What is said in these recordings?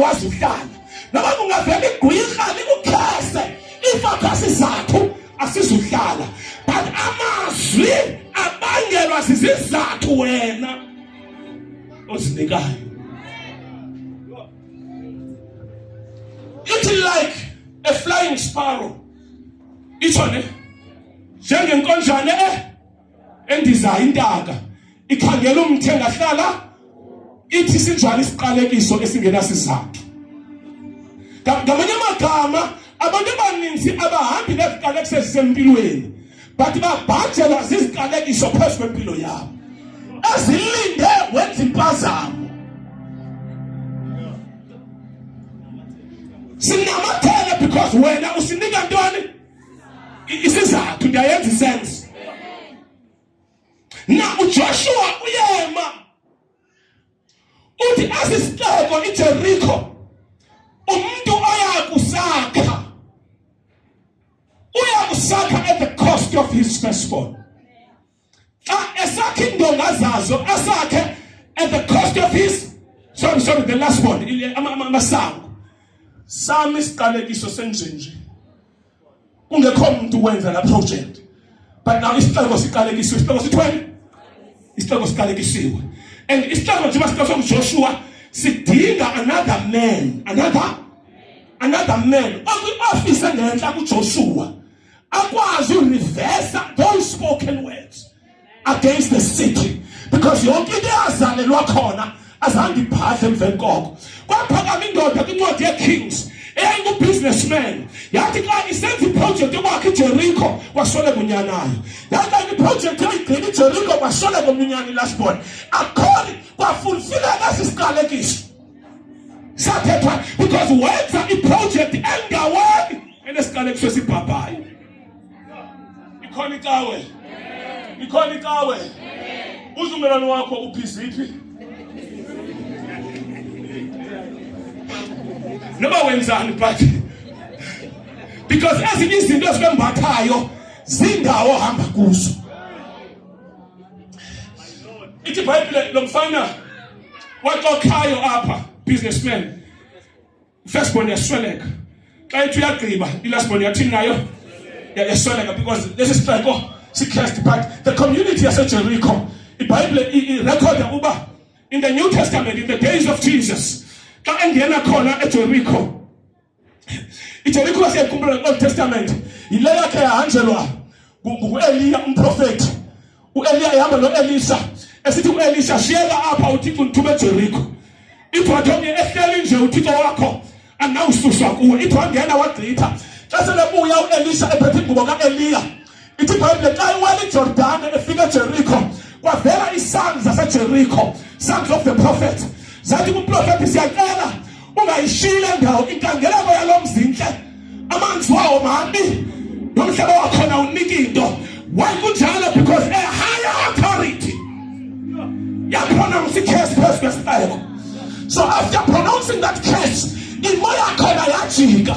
awazuhlala. Noma kungavela igwirha likukhese ifocus izathu asizuhlala. But amazwi abangelwa zizizathu wena ozinikayo. It's like a flying sparrow. Ithone njengenkonjane endizayo intaka ikhangela umthenga hlala ithi sinjalo isiqalekiso esingenasizathu. Ngamanye amagama abantu abaninzi abahambi neziqalekiso ezisempilweni but babhajelwa ziziqalekiso phezu kwempilo yabo ezilinde wenza impazamo. Sinamathele because wena usinika ntoni isizathu ndiyayenza isense. Na uJoshua uyema uthi asisixeko iJericho umuntu uyakusakha at the cost of his firstborn. Esakha indonga zazo asakhe at the cost of his the last one amasango. Sami isiqalekiso senjenje kungekho umuntu wenza la project but now isixeko siqalekisiwe isixeko sithweni isixeko siqalekisiwe and isixeko nje masixeko uJoshua sidinga another man office engenhla kuJoshua akwazi ureverse those spoken words against the city because yonke into yazalelwa khona azange iphahla emveni koko. Kwaphakama indoda kwincwadi yeKings businessman yathi xa isenza iproject yokwakha iJericho kwasweleka unyanayo. Yathi iproject yoyigcina iJericho kwasweleka umnyana lastborn according kwafulfilleka sisiqalekiso sathethwa because wenza iproject engaweni enesiqalekiso esibhabhayo. Ikhona ikawe uzumelwane wakho uphiziphi noma wenzani but because ezinye izinto ezikwembathayo zindawo hamba kuzo. Ithi iBhayibhile lo mfana waxokhayo apha businessman firstborn yasweleka xa ethi uyagqiba ilastborn yathini nayo yasweleka because this is like sikhest but the community yaseJericho iBhayibhile irecorda uba in the New Testament in the days of Jesus xa engena khona eJericho iJericho wasekumbula Old Testament ile yakhe yahanjelwa nguEliya umprofeti. uEliya ehamba noElisha esithi uElisha shiyela apha uThixo ntube eJericho. Ithi omnye ehleli nje uThixo wakho anawususwa kuwe. Ithi wangena wagqitha xa selebuya uElisha ephethe ingubo kaEliya. Ithi iBhayibhile xa iwela iJordani efika eJericho kwavela isons zaseJericho, sons of the prophet. Zathi kumprofeti siyacela ungayishile ndawo inkangeleko yalomzinhle amanzi wawo mami nomhlaba wakhona unika into. Why kunjalo? Because a higher authority yapronounce case phezu kwesixeko. So after pronouncing that case imoya khona yajika.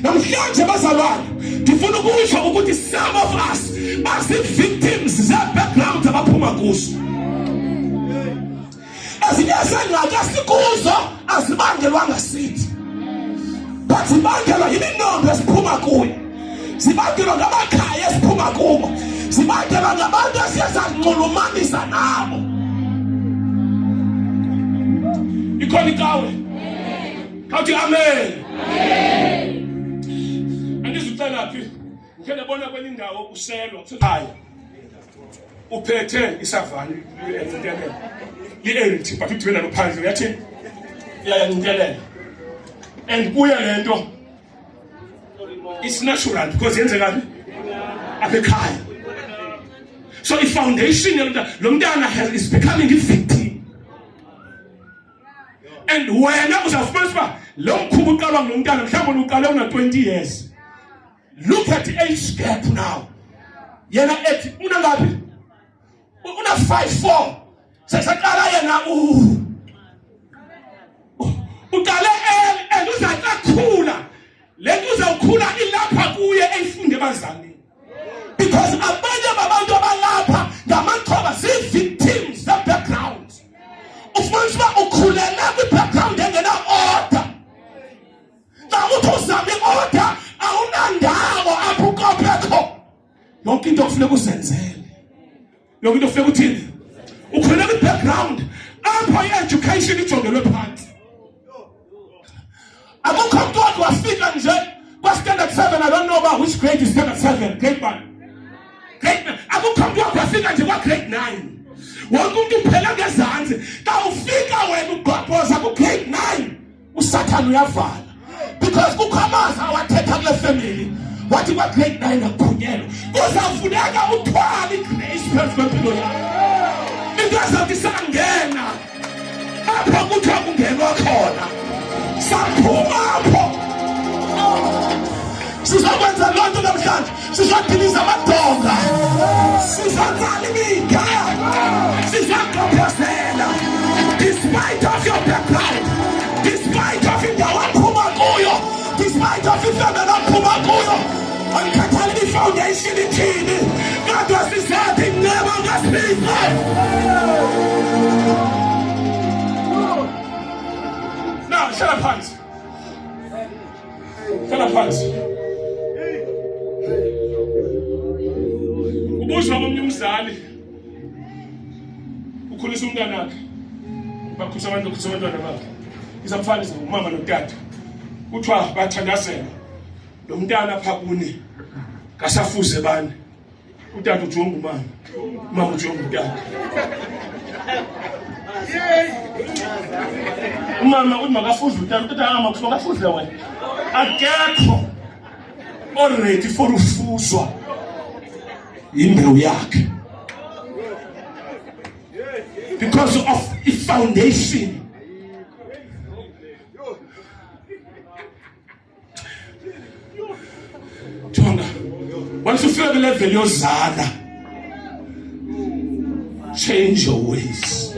Namhlanje bazalwane ndifuna ukusho ukuthi some of us are victims ze-background abaphuma kuzo. Ezinye sengxaki esikuzo azibangelwanga sithi but zibangelwa yiminombo esiphuma kuyo, zibangelwa ngamakhaya esiphuma kubo, zibangelwa ngabantu esiyazanxulumanisa nabo. Ikhona ikawe kawuthi amen. Andizicela phi ngeke ndabona kwenye indawo uselwa hayi uphethe isavani uyentelela li-80 but uthi wena lophandle uyathi iyayantelela and kuya lento it's natural because yenzeka apha ekhaya. So i-foundation lo mntana is becoming a victim and wena uzawufumanisa uba lo mkhuba uqalwa ngulo mntana mhlawumbe uqale una-20 years. Look at the age gap now. Yena ethi unangapi? Una 5'4". Sesaqala yena uqale and uzakhula. Lento uzawukhula ilapha kuye eyifunde ebazalini. Because abanye babantu abalapha ngamathoba zii-victims ze-background. Ufumanisa uba ukhulela kwi-background engena order. uzama i-order awunandawo apho ukopekho. Yonke into kufuneka uzenzele. Yonke into kufuneka uthini? Ukhona i-background apho i-education ijongelwe phansi. Akukho mntu wakhe wafika nje kwa-standard 7. I don't know about which grade is standard 7. Grade 1. Grade 9. Akukho mntu wakhe wafika nje kwa-grade 9. Wonke umuntu uphela ngezantsi. Xa ufika wena ugqobhoza ku-grade 9, usathane uyavala. Because kukho amazwi awathetha kule family. Wathi kwa-grade 9 akuphunyelwa. Kuzawufuneka uthwale igrace phezu kwempilo yakho. Into ezawuthi sangena apho kuthiwa kungenwa khona. Saphuma apho. Sizokwenza loo nto namhlanje. Sizodiliza amadonga. Sizoqala imida. Sizoqophozela. Despite of your background, despite of indawo aphuma kuyo, despite of ifemeli aphuma kuyo, ayikhathali i-foundation ithini, kodwa sizathi never ngasiphiwe. Now, hlala phansi. Hlala phansi. Ubuzwa komunye umzali ukhulisa umntwana wakhe. Bakhulisa abantwana bakhe. Izamfanisa umama notata. Kuthiwa bathandazela. Lo mntwana apha kuni kasafuze bani. Utata ujonga umama. Umama ujonga utata. Umama uthi makafuze utata. Utata angama makafuze wena. Akekho already for ufuzwa imbewu yakhe. Because of the foundation. Jonga, once you feel the level yozala, change your ways.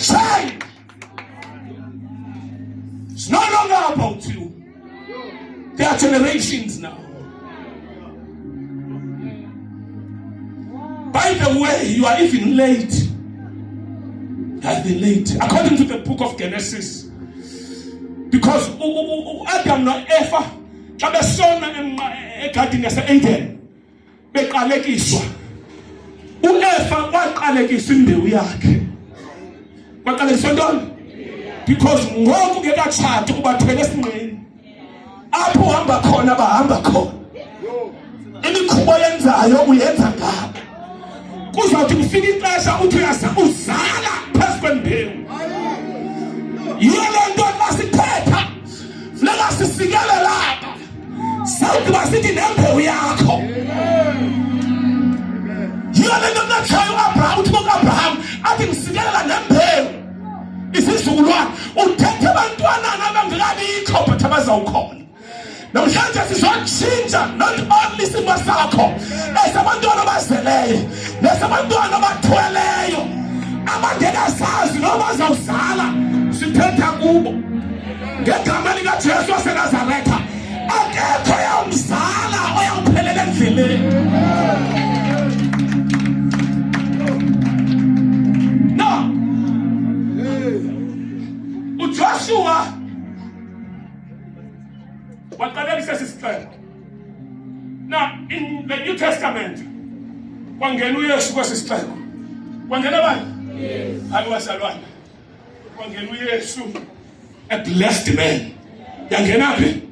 Change. It's no longer about you. There are generations now. By the way, you are even late. You have been late. According to the book of Genesis. Because Adam and Eva, the son and garden Eden, bekalekiswa. Eva wakalekiswa imbewu yakhe. Wakalekiswa ntoni? Because ngoku ngekatshati ubathwele esinqeni. Apho uhamba khona bahamba khona. Imikhubo yenzayo uyenza ngabo. Kuzawuthi kufika ixesha uthi uzala phezu kwembewu. Yiyo le nto masithetha funeka sisikele lapha. Sawuthi masithi nembewu yakho. Yiyo le nto kunatshaya u-Abraham uthi ku-Abraham athi msikelela nembewu. Isizukulwane uthethe abantwanana abangekabikho but abazawukhona. Namhlanje sizotshintsha not only isimo sakho esabantwana abazeleyo nesabantwana abathweleyo abangekazazi noma bazawuzala sithetha kubo ngegama likaJesu waseNazaretha. Akekho oyawumzala oyawuphelela endleleni. No. uJoshua waqalekisa sisixeko. Now in the New Testament kwangena uYesu kwesisixeko. Kwangena bani? Yes. Hayi wasalwana. Kwangena uYesu, a blessed man. Yangena phi?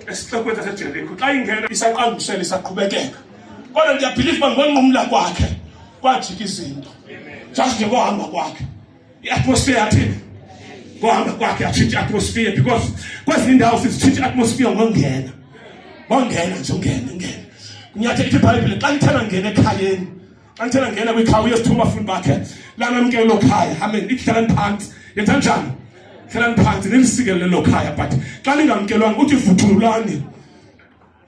Esixekweni saseJericho. Xa ingena isaqandusela isaqhubekeka. Kodwa ngiyabhelieve ngonqumla kwakhe kwajika izinto. Just nje ngohamba kwakhe. I-atmosphere yathini? Ngohamba kwakhe yatshintsha i-atmosphere because kwezinye indawo sizitshintsha i-atmosphere ngongena. Ngongena nje ungena. Kunyathe iBhayibhile xa lithena ngena ekhayeni. Xa lithena ngena kwikhaya uyesithuma abafundi bakhe. Lamamkele lo khaya. Amen. Ihlalani phansi. Yenza njani? Hlalani phansi nilisikele lo khaya but xa ningamkelwanga uthi vuthululani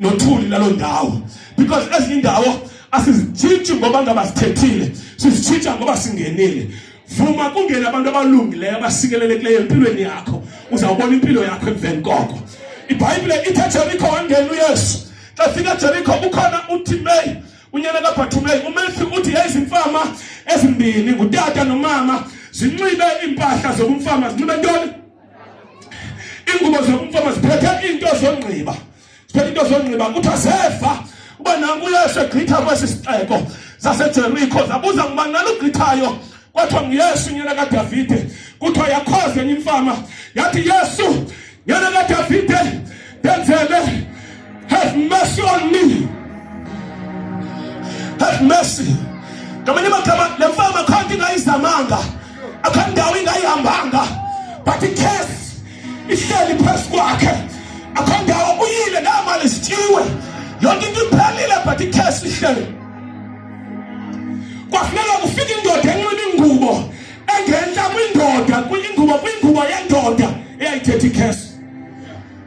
nothuli lalo ndawo. Because ezinye indawo asizitshintshi ngoba ngabasithethile. Sizitshintsa ngoba singenile. Vuma kungena abantu abalungileyo abasikelelekileyo empilweni yakho. Uzawubona impilo yakho emveni koko. iBhayibhile ithi eJericho wangena uYesu. Xa fika eJericho ukhona uTimei, unyana kaBhathimei. uMatthew uthi izimfama ezimbini ngutata nomama zinxibe impahla zobumfama. Zinxibe ntoni? ingubo zomfama ziphethe into zongqiba. Siphethe into zongqiba kuthiwa zefa uba nanku uYesu egqitha kwesi sixeko saseJerikho zabuza ukuba nalo ugqithayo kwathiwa nguYesu nyana kaDavide. Kuthiwa yakhoze enye imfama yathi Yesu nyana kaDavide denzele, have mercy on me, have mercy. Ngamanye amagama le mfama akhanti ingayizamanga, akhanti ndawo ingayihambanga, but ikhesi ihleli phezu kwakhe. Akhanti ndawo uyile namali sityiwe yonke into iphelile, but ikhesi ihleli. Kwafuneka kufika indoda enxiba ingubo engentla kwingubo yendoda eyayithetha ikhesi.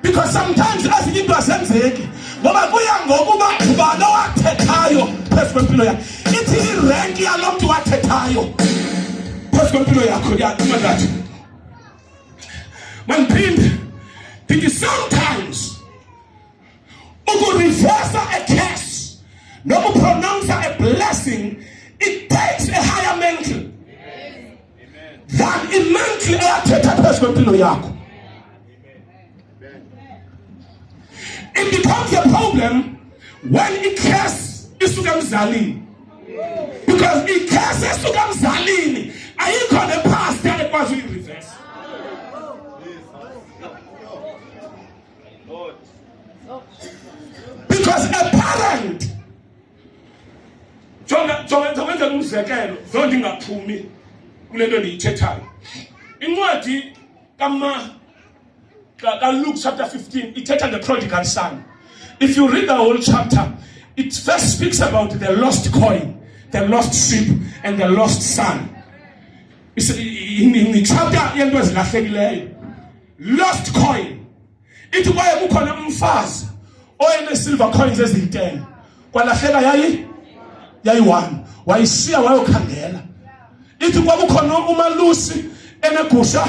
Because sometimes ezinye into azenzeki ngoba kuya ngokuba ubani owathethayo phezu kwempilo yakho. Ithi irank yalo mntu wathethayo phezu kwempilo yakho. Uma that mandiphinde ndithi sometimes ukureversa a curse nokupronounce a blessing, it takes a higher mantle than immensely eyathetha phezu kwempilo yakho. It becomes a problem when it cares isuka emzalini, because it cares isuka emzalini ayikho the past ekwazi uyireverse. Because a parent jonga umzekelo zonke ndingaphumi kule nto ndiyithethayo. Incwadi Luke chapter 15, it tells the prodigal son. If you read the whole chapter, it first speaks about the lost coin, the lost sheep, and the lost son. It's in the chapter, lost coin. It was a umfazi oyene silver coins eziyi-10 kwalahleka yayi-1 wayishiya wayokhangela. Ithi kwakukhona umalusi enegusha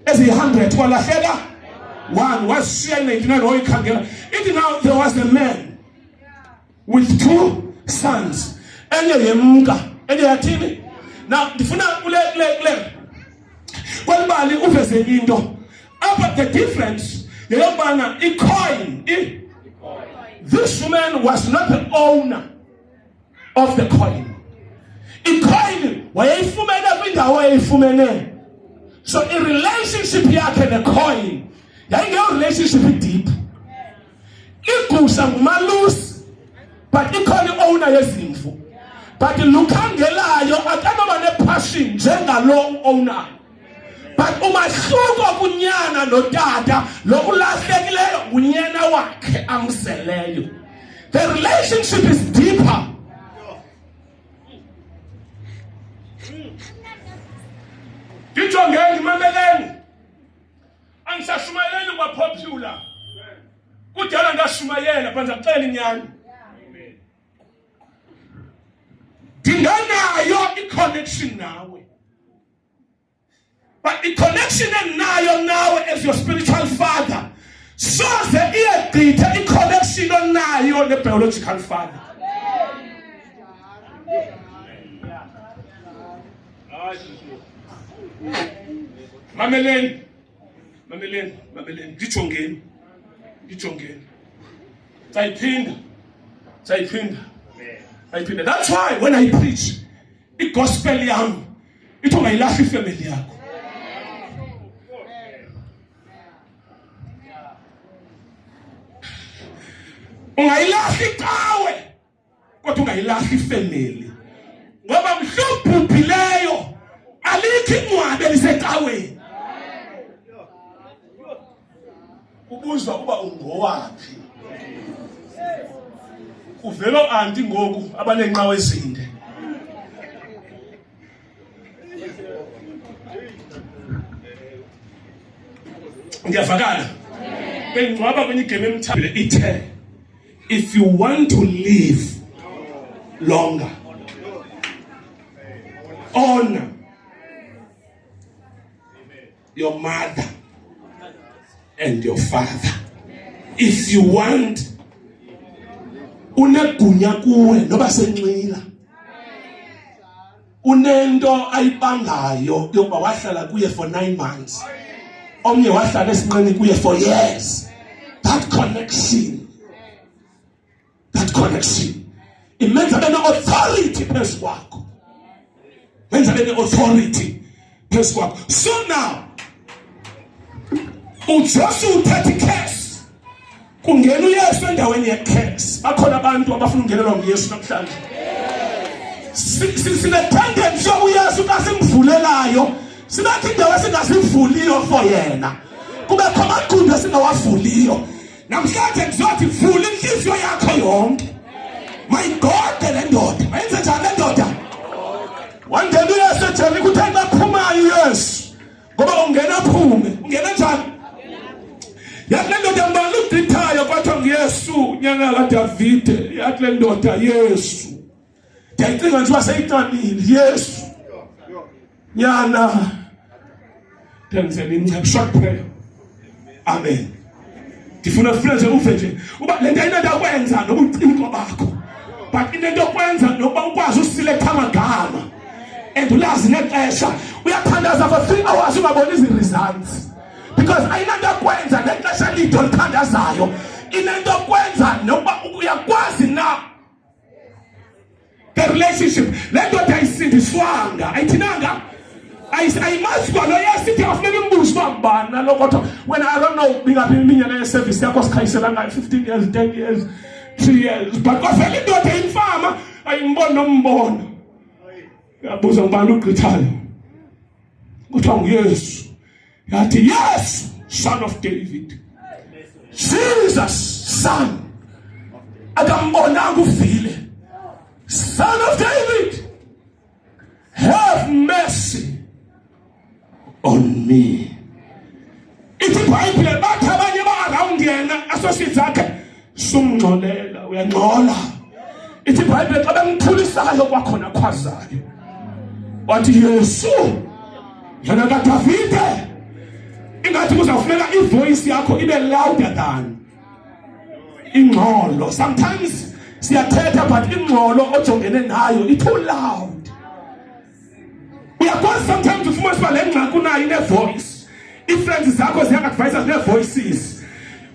eziyi-100 kwalahleka 1 was sharing 99 oil kangela. It now there was a man with 2 sons. Enye yemka, enye yathini. Now ndifuna kule kwalibali uveze into. But the difference yeyobana coin. This woman was not the owner of the coin. Coin wayeyifumene kwindawo wayeyifumene. So in relationship yakhe the coin, yayingeyo relationship deep. Igusha ngumalusi but ikhona i-owner yezimvu, but lukhangelayo akanoba nepassion njengalo owner. But umahluko kunyana notata lokulahlekileyo ngunyana wakhe amseleyo. The relationship is deeper. Ngijongeni mameleni, angisashumayeleni kwa popular. Kudala ngashumayela banza cela inyani. Ndinganayo i-connection nawe. But the connection enayo nawe as your spiritual father, so the iyagqitha i-connection onayo ne-biological father. Mameleni, ngijongeni. Sayiphinda. That's why when I preach the gospel yami, it ungayilahli ifamily yakho. Ungayilahli ikawe, kodwa ungayilahli ifamily. Ngoba mhlubhubhileyo alikho ingcwabe lisekaweni. Ubuzwa uba ungowaphi. Uvelo anti ngoku abanenqawe ezinde. Ngiyavakala. Bengcwaba kwenye igeme emthambile ithe, if you want to live longer, honor your mother and your father. If you want unegunya kuwe noba senxila, unento ayibangayo yokuba wahlala kuye for 9 months, omnye wahlala esinqeni kuye for years. That connection imenza bene authority phezu kwakho. Menza bene authority phezu kwakho. So now uJoshua uthatha iCase kungena uYesu endaweni yeCase. Bakhona abantu abafuna ungenelwa nguYesu namhlanje. Sinethendency yokuYesu kasimvulelayo sibathi indawo esingasivuliyo for yena. Kube khona amagumbi esingawavuliyo. Namhlanje ngizothi vula inhliziyo yakho yonke. My God, le ndoda mayenze njani le ndoda? Wangena uYesu ejele ukuthi ayiphumayo uYesu ngoba ungena phume. Ungena njani? Yathi le ndoda mbali ugqithayo kwathiwa nguYesu nyana kaDavide. Yathi le ndoda Yesu ndiyayicinga nje waseyiqamile Yesu nyana tenzeni incebe short prayer. Amen. Ndifuna nje uve nje uba le nto ayinento akwenza noba ucimko bakho, but inento okwenza nokuba ukwazi usiletha amagama and ulazi nexesha uyathandaza for 3 hours ungaboni izi-results because ayinento okwenza nexesha lide olithandazayo. Inento okwenza nokuba uyakwazi na the relationship. Le ndoda ayisindiswanga ayithinanga ayimazi kwalo yasithi afuneka imbuzo bambani nalo kodwa when I don't know bingaphi iminyaka yeservice yakho sikhayisela ngayo 15 years 10 years 3 years but kwavela indoda imfama ayimboni nombono. Yabuza ngibani ugqithayo kuthiwa nguYesu. Yathi yes, son of David, Jesus son. Akambonanga uvile, son of David, have mercy on me. Ithi iBhayibhile bathi abanye ba-around yena associates zakhe sumngcolela uyangcola. Ithi iBhayibhile xa bemthulisayo kwakhona khwazayo wathi Yesu yena kaDavide. Ingathi kuzawufuneka ivoice yakho ibe louder than ingxolo. Sometimes siyathetha but ingxolo ojongene nayo itoo loud. Uyakwazi sometimes ufumanise uba le ngxaki unayo ine-voice. Ii-friends zakho ziyak-advisors nee-voices.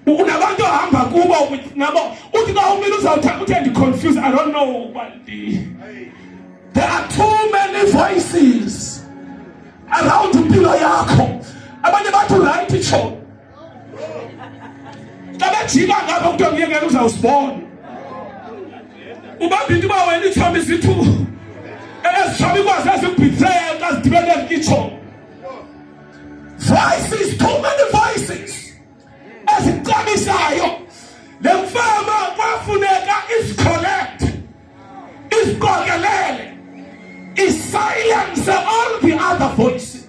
Unabantu ohamba kubo nabo uthi ka umile uthi ndi-confused. I don't know but there are too many voices around impilo yakho. Abanye bathi right itsho xa bejika ngapha kuthiwa ngiyekela uzawusibona. Ubamba into uba wena itshomi zithu ezitshomi ikwazi ezikubhitreya xa zidibene itsho. Voices, too many voices ezicamisayo. Le mfama kwafuneka isicollect, isiqokelele, isilence all the other voices.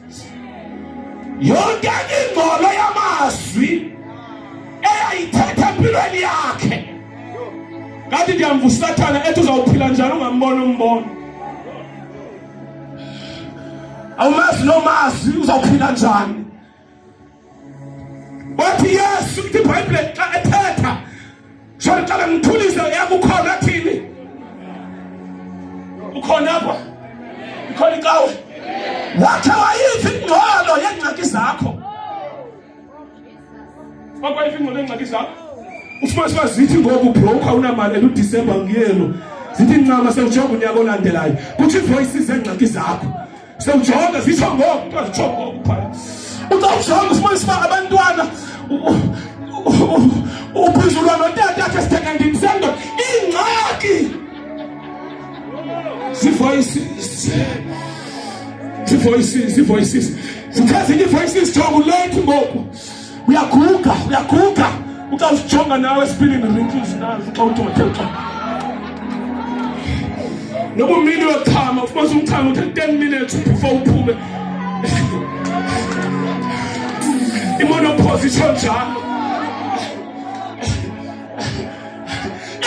Yonke ingxolo yamazwi eyayithetha empilweni yakhe. Kanti ndiyamva uSathane ethi uzawuphila njani ungambona umbono. Awumazi nomazwi uzawuphila njani. Wathi Yesu ithi iBhayibhile xa ethetha shona xa bemthulise yakukhona thini. Ukhona apha ikhona ikawe. Wakhe wayithi ingxolo yengxaki zakho. Wakwayithi ingxolo yengxaki zakho. Ufumanise uba zithi ngoku ubroka unamali uDisemba ngiyelo. Zithi ncama sewujonga unyaka olandelayo. Kuthi ivoices zengxaki zakho. Sewujonga zitsho ngoku kuthiwa zitsho ngoku phaya. Uzawujonga ufumanise uba abantwana ubhizulwa notata yakhe sithenga ndimsendo. Ingxaki zivoices. Voices. Zithazinye ivoices jonga late ngoku. Uyaguga. Uzazijonga nawe spilling wrinkles nazo xa uthi wathetha. Noba umini weqhama ufumanise umchama uthe 10 minutes before uphume. Imonopause itsho njalo.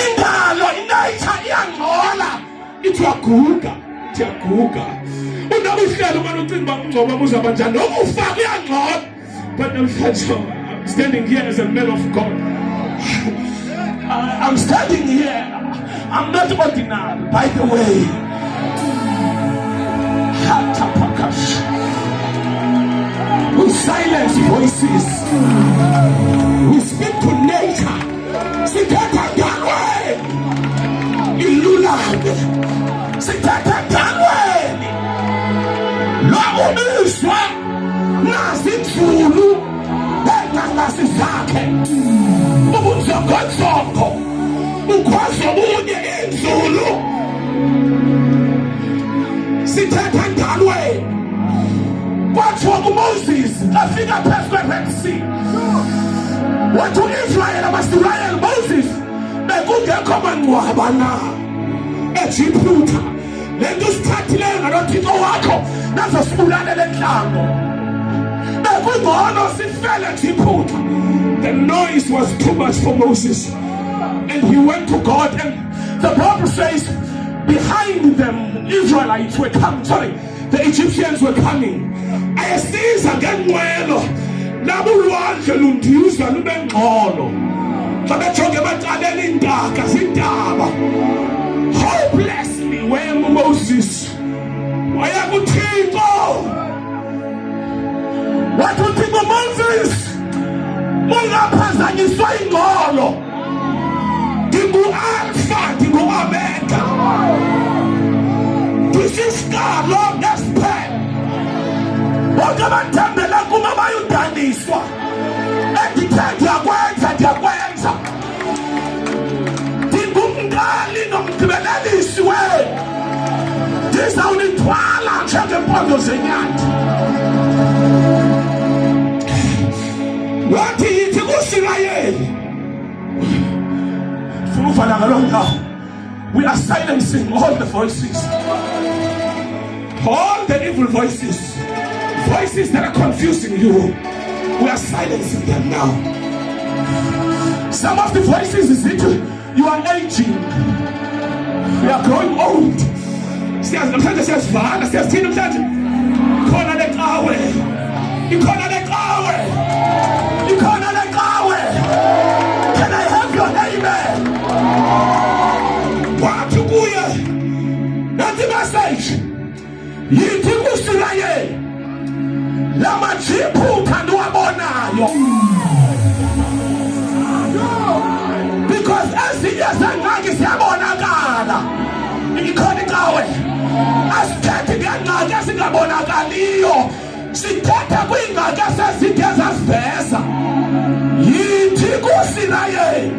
Indalo inature iyangcola. Ithi uyaguga. Unoba uhlelo manje ucinga uba ungcoba uzaba njani noma ufake uyangcola. But namhlanje I'm standing here as a man of God. I'm standing here. I'm not ordinary, by the way. We silence voices. We speak to nature. Sithatha endaweni ilulame. Sithatha endaweni lokubizwa nazithulu bengalasi zakhe. Ubunzongo ukhwazo bunye inzulu. Sithatha endaweni. Kwathiwa kuMoses afika phezu kwe-Red Sea. Wathi u-Israyeli abasirayeli Moses bekungekho mangcwaba na eJiphutha. Le nto usithathileyo ngalothixo wakho nazo sibulalele enhlango. Bekungcono sifele eJiphutha. The noise was too much for Moses, and he went to God, and the Bible says behind them Israelites were coming. The Egyptians were coming. Ayesiza ngenqwelo labulwandle lundizwa lube ngqolo. Xa bejonge bacalela iintaka zintaba. Hopelessly wema Moses waya kuThixo. Wathi uThixo, Moses, ungaphazanyiswa ingqolo. Ndingu-Alpha, ndingu-Omega. Ndisisiqalo nesiphelo. Bonke abathembela kuma bayudaniswa. Endithe ndiyakwenza. Ndingumqali nomgqibelelisi wenu. Ndizawunithwala njengeempondo zenyathi. Wathi yithi kuSirayeli. Funuvala ngaloo ndawo. We are silencing all the voices. All the evil voices. Voices that are confusing you. We are silencing them now. Some of the voices is it you are aging. We are growing old. Namhlanje siyasivala, siyasithini namhlanje? Khona leqhawe. Ikhona leqhawe. Ikhona leqhawe. Can I have your amen? Wathi kuye nathi message yithi kuSirayeli lamaJiphutha ndiwabonayo. Because ezinye zengxaki ziyabonakala. Ikhona iqhawe. Asithethe ngengxaki ezingabonakaliyo. Sithetha kwiingxaki esezide zaziveza. Yithi kuSirayeli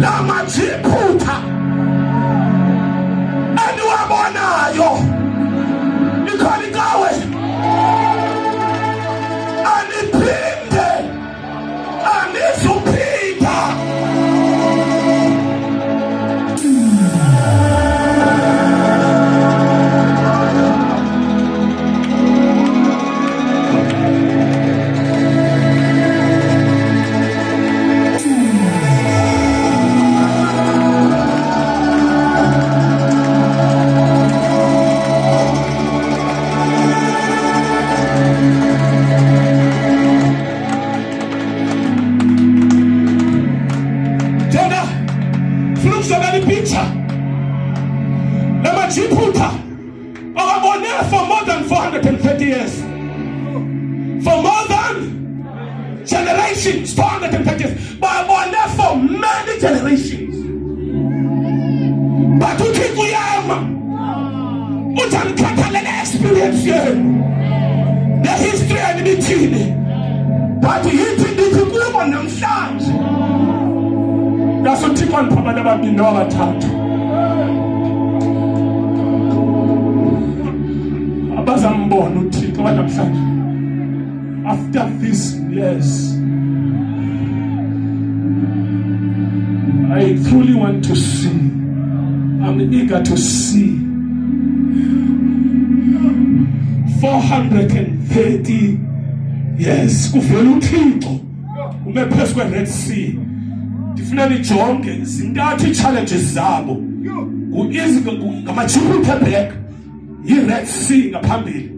lamaJiphutha endiwabonayo. Ikhona iqhawe. Aniphinde, anizuphinda. For more than 430 years. For more than generations, 430 years. But I was there for many generations. But to keep we am, we can catalog experience here. The history and the team. But to hit the group on themselves. That's what Tikon Papa never been over time. After this, yes, I truly want to see. I'm eager to see 430 years. Kuvela uThixo ume phezu kwe-Red Sea. Ndifuna nijonge zintathu ii-challenges zabo. ngamaJiphutha back. I-Red Sea ngaphambili.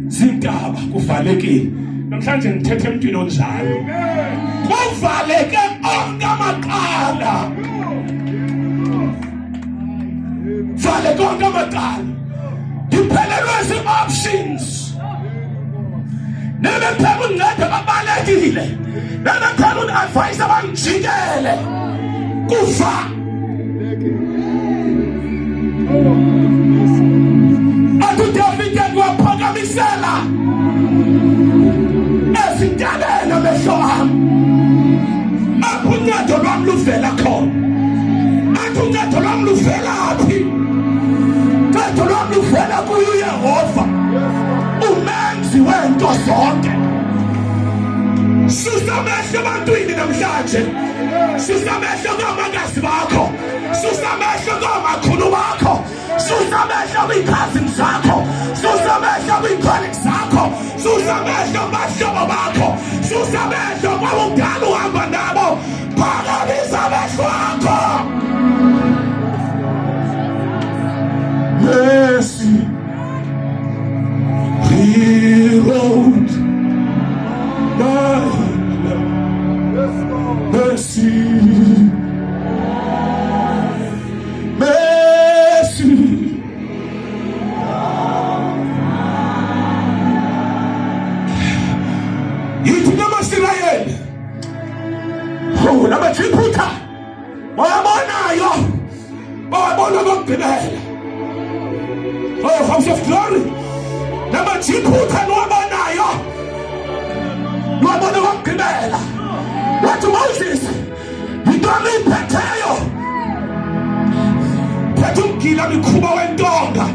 Zintaba kuvalekile. Namhlanje ngithethe emntwini onjalo. Kuvaleke onke amaqala. Valeke onke amaqala. Ngiphelelwe zii-options. nebephela uncede ababalekile, nebephela un-advise abangijikele kufa. Athi uDavide kwaphakamisela ezintabeni amehlo ami, apho uncedo lwami luvela khona. Athi uncedo lwami luvelaphi? Uncedo lwami luvela kuye uYehova, umenzi wento zonke. Susa amehlo ebantwini namhlanje, susa amehlo komakazi bakho, susa amehlo komakhulu bakho, susa amehlo kwi-cousins zakho, susa amehlo kwi-colleagues zakho, susa amehlo kubahlobo bakho, susa amehlo kwabudala uhamba nabo. Phakamisa amehlo akho. Mercy, reroad my mercy, mercy. Yithi namasirayeli, oh namaJuda, bawabonayo, bawabona kokugqibela. Oh, house of glory, namaJuda nowabonayo, nwabona kokugqibela. Wathi Moses, yintoni iphetheyo? Phethe umgila mikhuba wentonga.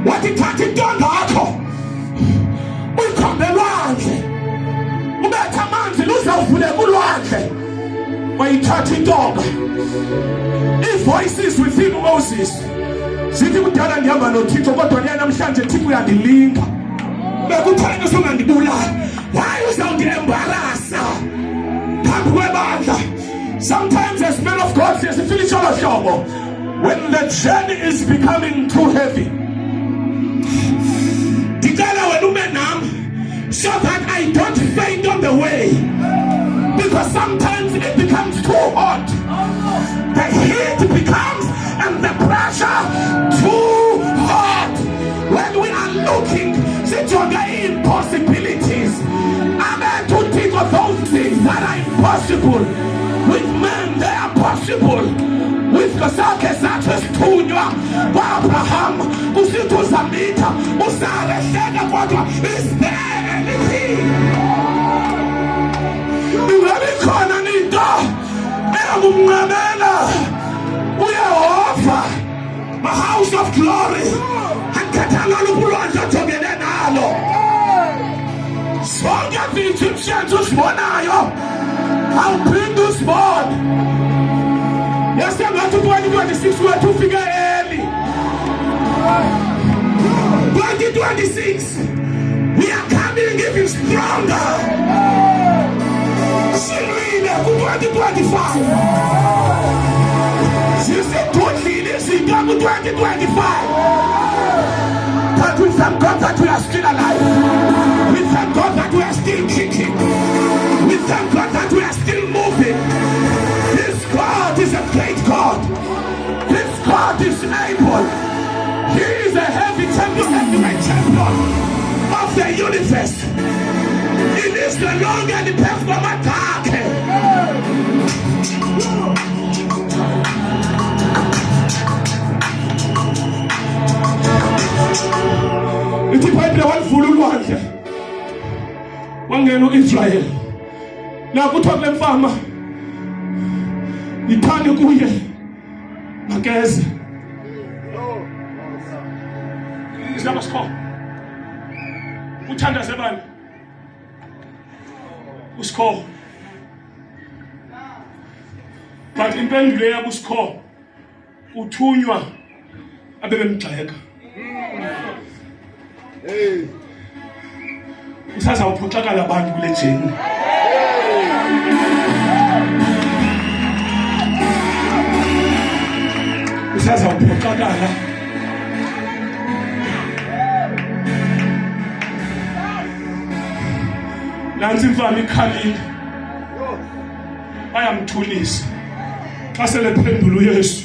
Wathi thatha intonga yakho uyikhombe elwandle, ubethe amanzi luzawuvuleka ulwandle. Wayithatha intonga. Ii-voices within Moses zithi kudala ndihamba noThixo, kodwa niya namhlanje Thixo uyandilinga. Bekutheni usungandibulala? Why uzawundi-embarrassa phambi kwebandla? Sometimes as men of God siyasifila ixolo hlobo when the journey is becoming too heavy. Ndicela wena ume nami so that I don't faint on the way, because sometimes it becomes too hot. The heat becomes and the pressure too hot. When we are looking at impossibilities, amen, to think of those things that are impossible. With men they are possible. With Kosake Sathunywa Abraham usithi uzamitha usarehleka kodwa is there anything? Ingabe khona into engakumnqabela uYehova, my house of glory, akhathalala ubulwandle ojongene nalo. Sonke the-Egyptians usibonayo, I'll bring this born. Yes, I'm going to 2026, we are to figure early. 2026, we are coming even stronger. Silvina, 2025. You said totally this is come 2025. But we thank God that we are still alive. We thank God that we are still kicking. We thank God that we are still moving. This God is a great God. This God is able. He is a heavy champion and the champion of the universe. It is the long and the painful attack. Ithi Bible walivula ulwandle wangena uIsrael. La kuthiwa kule mfama ithande kuye makeze. Isaba sikho. Uthanda sebani? Usikho. But impendulo yabo usikho uthunywa abebemgxeka. Hey. Usazawuphoxakala abantu kule jeni. Usazawuphoxakala. Nansi imfama ikhalile. Bayamthulisa. Xa sele phendula uYesu.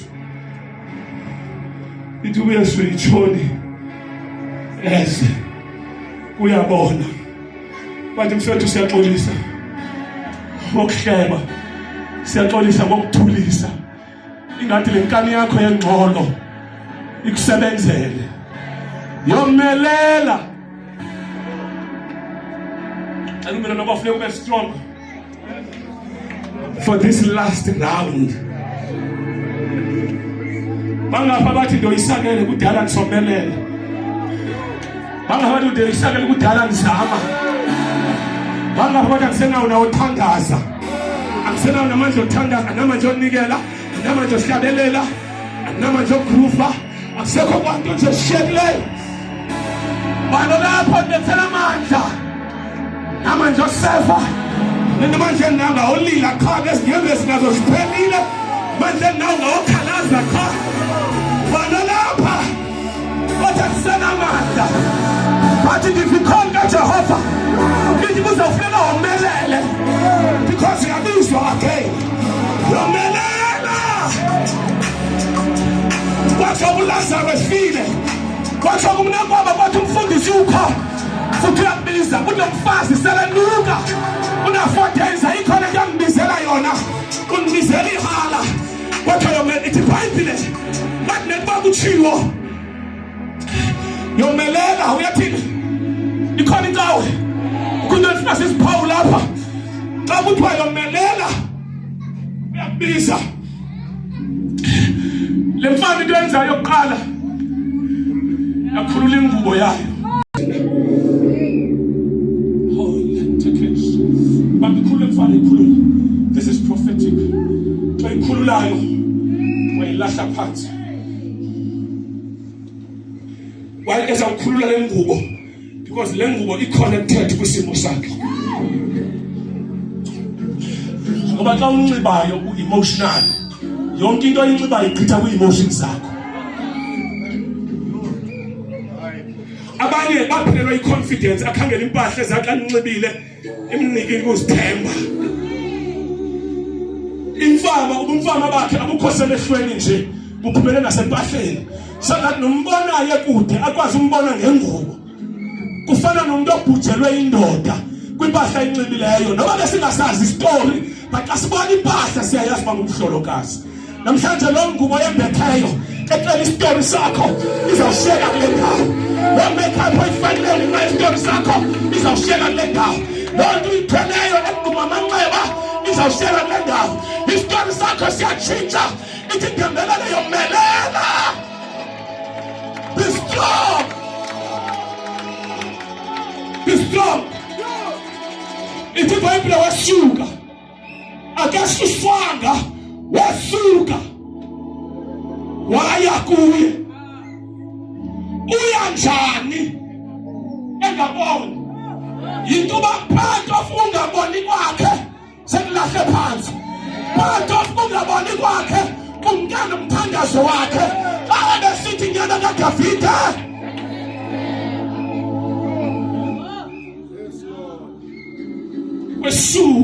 Ithi uYesu itshoni eze uyabona. Bathi mfethu siyaxolisa ngokuhleba, siyaxolisa ngokuthulisa. Ingathi lenkani yakho yengxolo ikusebenzele. Yomelela. And we're going to be strong for this last round. Bangapha bathi ndoyisakele kudala nisomelela. Bangapha bathi ndoyisakele kudala nizama. Bangapha bathi akusenawo nawothandaza. Akusenawo namanje othandaza, namanje onikela, namanje ohlabelela, namanje ogruva. Akusekho kwanto nje shekile. Balo lapho ngethela amandla. Namanje oseva. Namanje nanga olila khona ezinyembezi sinazo ziphelile. Manje nanga okhalaza khona. Balo lapha. Bathi akusena amandla. Bathi ndifikhonka Jehova. Ngithi kuzofika womelele. Because uyabizwa again. Yomelela. Kwathi uLazarus efile. Kwathi umnakwaba kwathi umfundisi ukho. Futhi uyabiza kunomfazi selenuka. Una-4 ikhona ngiyambizela yona. Ungibizela ihala. Kwathi yomela ithi iBhayibhile. Bathi nekuba kutshiwo. Yomelela uyathini? Ikhona inkawe. Kunofuna isiphawu lapha. Xa kuthiwa yomelela. Uyabiza. Le mfana into yenzayo yokuqala. Yakhulula ingubo yayo. This is prophetic. Xa ikhululayo wayilahla phansi. Why ezawukhulula le ngubo? Because le ngubo i-connected kwisimo sakhe. Ngoba xa unxibayo u-emotional, yonke into oyinxibayo igqitha kwi-emotions zakho. Abanye baphelelwa i-confidence, akhangela impahla ezakhe anxibile imnike ukuzithemba. Umfama bakhe abukho semehlweni nje, buphumele nasempahleni. Sathi nombonayo kude akwazi umbona ngengubo. Kufana nomuntu obhujelwe indoda kwimpahla enxibileyo. Noba besingasazi istory, but asibona impahla siyayazi uba ngumhlolokazi. Namhlanje lo ngubo yembetheyo ecela istory sakho izawusheka kule ndawo. Lo makeup oyifakileyo ngenxa yestory sakho izawusheka kule ndawo. Lo nto uyipheleyo ekugquma amanxeba izawusheka kule ndawo. Istory sakho siyatshintsha. Ithi ngembelele yomelela. Be strong. Be strong. Ithi iBhayibhile wasuka. Akasuswanga. Wasuka. Waya kuye. Uya njani? Engaboni. Yinto part of ungaboni kwakhe sekulahle phansi. Part of ungaboni kwakhe kumntana umthandazo wakhe. Xa besithi nyana kaDavide. Wesuka.